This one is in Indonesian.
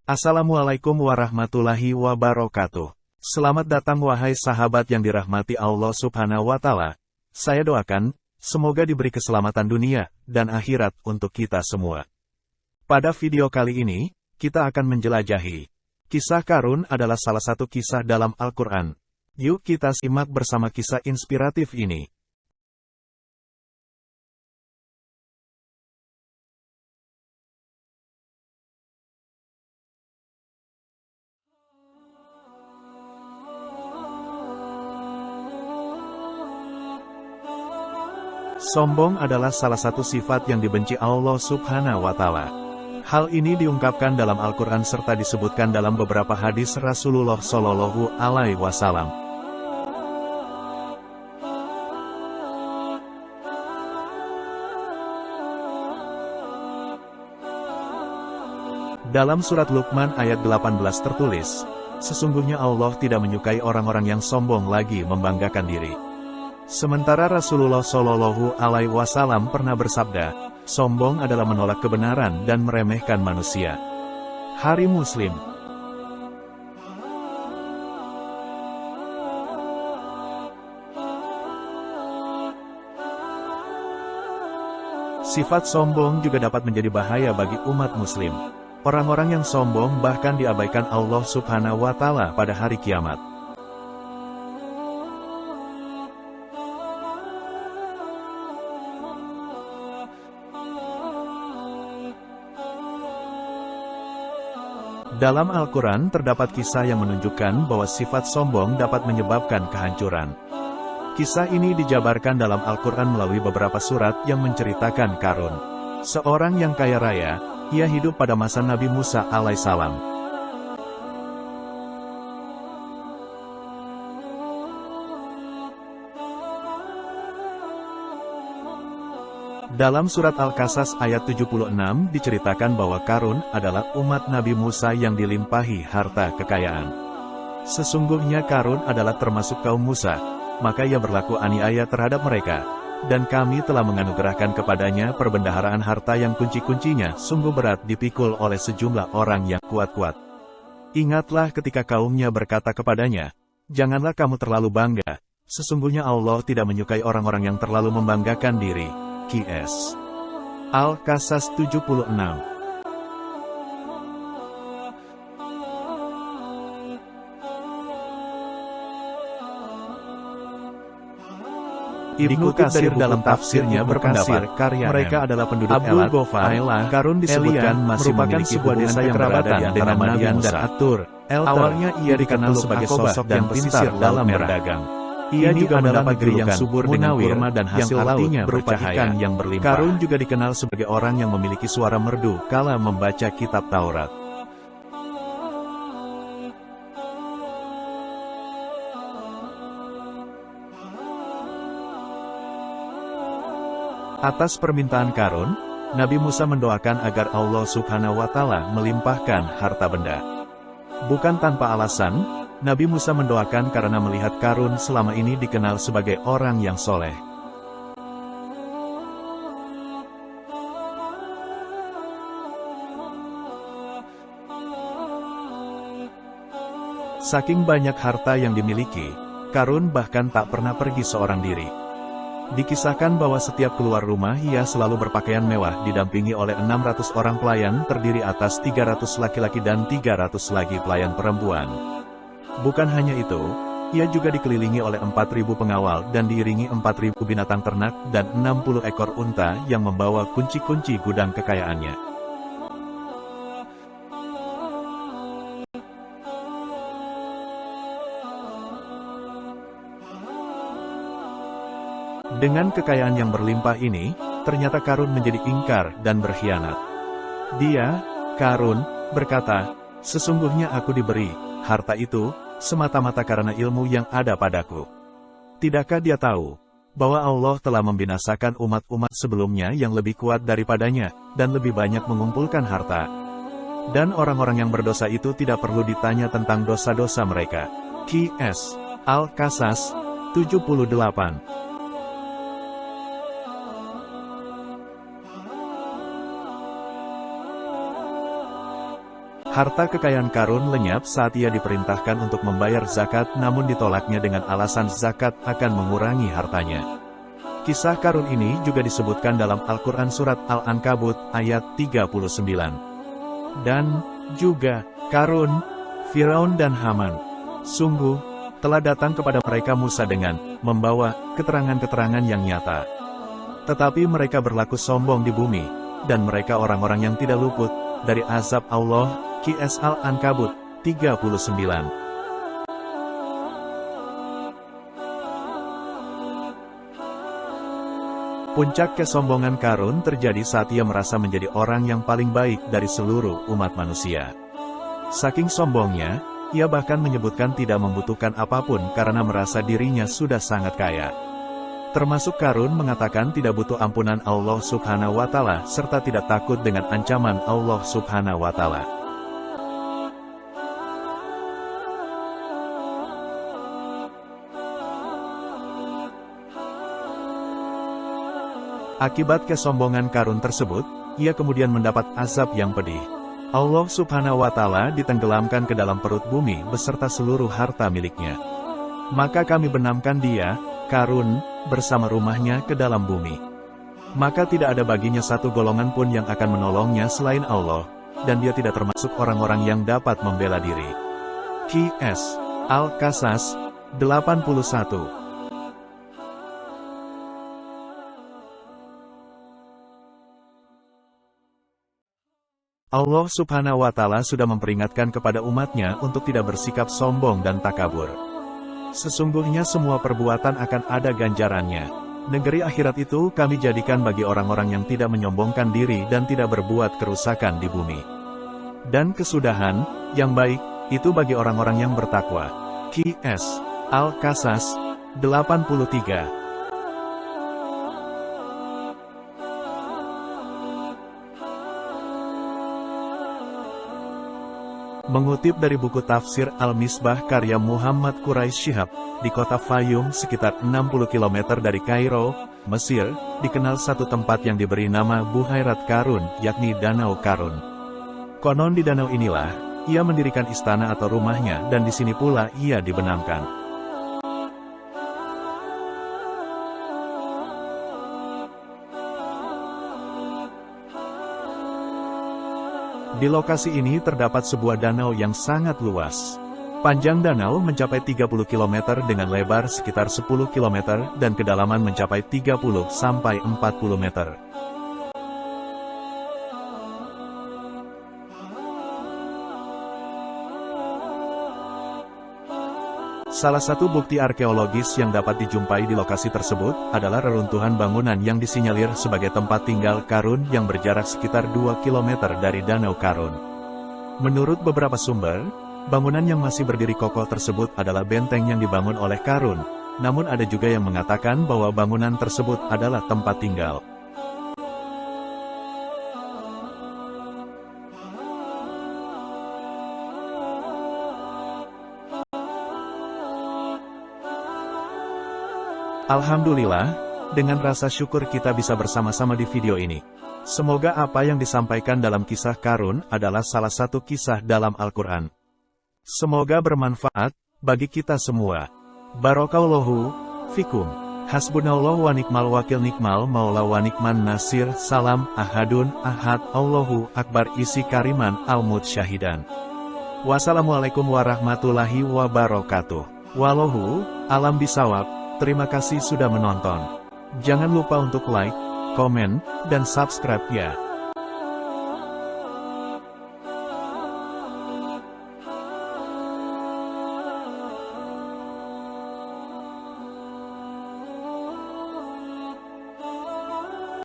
Assalamualaikum warahmatullahi wabarakatuh. Selamat datang wahai sahabat yang dirahmati Allah Subhanahu wa Ta'ala. Saya doakan, semoga diberi keselamatan dunia dan akhirat untuk kita semua. Pada video kali ini, kita akan menjelajahi. Kisah Qarun adalah salah satu kisah dalam Al-Quran. Yuk kita simak bersama kisah inspiratif ini. Sombong adalah salah satu sifat yang dibenci Allah Subhanahu wa Ta'ala. Hal ini diungkapkan dalam Al-Quran serta disebutkan dalam beberapa hadis Rasulullah Shallallahu Alaihi Wasallam. Dalam surat Luqman ayat 18 tertulis, sesungguhnya Allah tidak menyukai orang-orang yang sombong lagi membanggakan diri. Sementara Rasulullah Shallallahu Alaihi Wasallam pernah bersabda, sombong adalah menolak kebenaran dan meremehkan manusia. Hari Muslim. Sifat sombong juga dapat menjadi bahaya bagi umat Muslim. Orang-orang yang sombong bahkan diabaikan Allah Subhanahu wa Ta'ala pada hari kiamat. Dalam Al-Quran terdapat kisah yang menunjukkan bahwa sifat sombong dapat menyebabkan kehancuran. Kisah ini dijabarkan dalam Al-Quran melalui beberapa surat yang menceritakan Qarun. Seorang yang kaya raya, ia hidup pada masa Nabi Musa alaihissalam. Dalam surat Al-Qasas ayat 76 diceritakan bahwa Qarun adalah umat Nabi Musa yang dilimpahi harta kekayaan. Sesungguhnya Qarun adalah termasuk kaum Musa, maka ia berlaku aniaya terhadap mereka, dan kami telah menganugerahkan kepadanya perbendaharaan harta yang kunci-kuncinya sungguh berat dipikul oleh sejumlah orang yang kuat-kuat. Ingatlah ketika kaumnya berkata kepadanya, janganlah kamu terlalu bangga, sesungguhnya Allah tidak menyukai orang-orang yang terlalu membanggakan diri. Qs. Al-Qasas 76. Ibnu Katsir dalam tafsirnya berpendapat, mereka adalah penduduk Abdul Ghafar. Qarun disebutkan masih memiliki sebuah desa yang berada di antara Madian dan At-Tur. Awalnya ia dikenal sebagai sosok yang pintar dalam berdagang. Ia juga mendapat negeri yang subur dengan kurma dan hasil laut berupa ikan yang berlimpah. Qarun juga dikenal sebagai orang yang memiliki suara merdu kala membaca kitab Taurat. Atas permintaan Qarun, Nabi Musa mendoakan agar Allah Subhanahu wa Ta'ala melimpahkan harta benda. Bukan tanpa alasan, Nabi Musa mendoakan karena melihat Qarun selama ini dikenal sebagai orang yang soleh. Saking banyak harta yang dimiliki, Qarun bahkan tak pernah pergi seorang diri. Dikisahkan bahwa setiap keluar rumah ia selalu berpakaian mewah didampingi oleh 600 orang pelayan terdiri atas 300 laki-laki dan 300 lagi pelayan perempuan. Bukan hanya itu, ia juga dikelilingi oleh 4.000 pengawal dan diiringi 4.000 binatang ternak dan 60 ekor unta yang membawa kunci-kunci gudang kekayaannya. Dengan kekayaan yang berlimpah ini, ternyata Qarun menjadi ingkar dan berkhianat. Dia, Qarun, berkata, sesungguhnya aku diberi harta itu semata-mata karena ilmu yang ada padaku. Tidakkah dia tahu bahwa Allah telah membinasakan umat-umat sebelumnya yang lebih kuat daripadanya dan lebih banyak mengumpulkan harta? Dan orang-orang yang berdosa itu tidak perlu ditanya tentang dosa-dosa mereka. Qs. Al-Qasas 78. Harta kekayaan Qarun lenyap saat ia diperintahkan untuk membayar zakat, namun ditolaknya dengan alasan zakat akan mengurangi hartanya. Kisah Qarun ini juga disebutkan dalam Al-Quran Surat Al-Ankabut ayat 39. Dan juga Qarun, Firaun dan Haman, sungguh telah datang kepada mereka Musa dengan membawa keterangan-keterangan yang nyata. Tetapi mereka berlaku sombong di bumi, dan mereka orang-orang yang tidak luput dari azab Allah. QS Al-Ankabut 39. Puncak kesombongan Qarun terjadi saat ia merasa menjadi orang yang paling baik dari seluruh umat manusia. Saking sombongnya, ia bahkan menyebutkan tidak membutuhkan apapun karena merasa dirinya sudah sangat kaya. Termasuk Qarun mengatakan tidak butuh ampunan Allah Subhanahu wa Ta'ala serta tidak takut dengan ancaman Allah Subhanahu wa Ta'ala. Akibat kesombongan Qarun tersebut, ia kemudian mendapat azab yang pedih. Allah Subhanahu wa Ta'ala ditenggelamkan ke dalam perut bumi beserta seluruh harta miliknya. Maka kami benamkan dia, Qarun, bersama rumahnya ke dalam bumi. Maka tidak ada baginya satu golongan pun yang akan menolongnya selain Allah, dan dia tidak termasuk orang-orang yang dapat membela diri. QS Al-Qasas 81. Allah Subhanahu wa Ta'ala sudah memperingatkan kepada umatnya untuk tidak bersikap sombong dan takabur. Sesungguhnya semua perbuatan akan ada ganjarannya. Negeri akhirat itu kami jadikan bagi orang-orang yang tidak menyombongkan diri dan tidak berbuat kerusakan di bumi. Dan kesudahan yang baik itu bagi orang-orang yang bertakwa. QS Al-Qasas 83. Mengutip dari buku tafsir Al-Misbah karya Muhammad Quraish Shihab, di kota Fayum sekitar 60 km dari Kairo, Mesir, dikenal satu tempat yang diberi nama Buhairat Qarun, yakni Danau Qarun. Konon di danau inilah, ia mendirikan istana atau rumahnya dan di sini pula ia dibenamkan. Di lokasi ini terdapat sebuah danau yang sangat luas. Panjang danau mencapai 30 km dengan lebar sekitar 10 km dan kedalaman mencapai 30 sampai 40 meter. Salah satu bukti arkeologis yang dapat dijumpai di lokasi tersebut adalah reruntuhan bangunan yang disinyalir sebagai tempat tinggal Qarun yang berjarak sekitar 2 km dari Danau Qarun. Menurut beberapa sumber, bangunan yang masih berdiri kokoh tersebut adalah benteng yang dibangun oleh Qarun, namun ada juga yang mengatakan bahwa bangunan tersebut adalah tempat tinggal. Alhamdulillah, dengan rasa syukur kita bisa bersama-sama di video ini. Semoga apa yang disampaikan dalam kisah Qarun adalah salah satu kisah dalam Al-Quran. Semoga bermanfaat bagi kita semua. Barakallahu fikum. Hasbunallahu wa ni'mal wakil, ni'mal maula wa ni'man nasir. Salam ahadun ahad, Allahu akbar. Isi kariman al-mut syahidan. Wassalamualaikum warahmatullahi wabarakatuh. Wallahu alam bisawab. Terima kasih sudah menonton. Jangan lupa untuk like, komen, dan subscribe ya.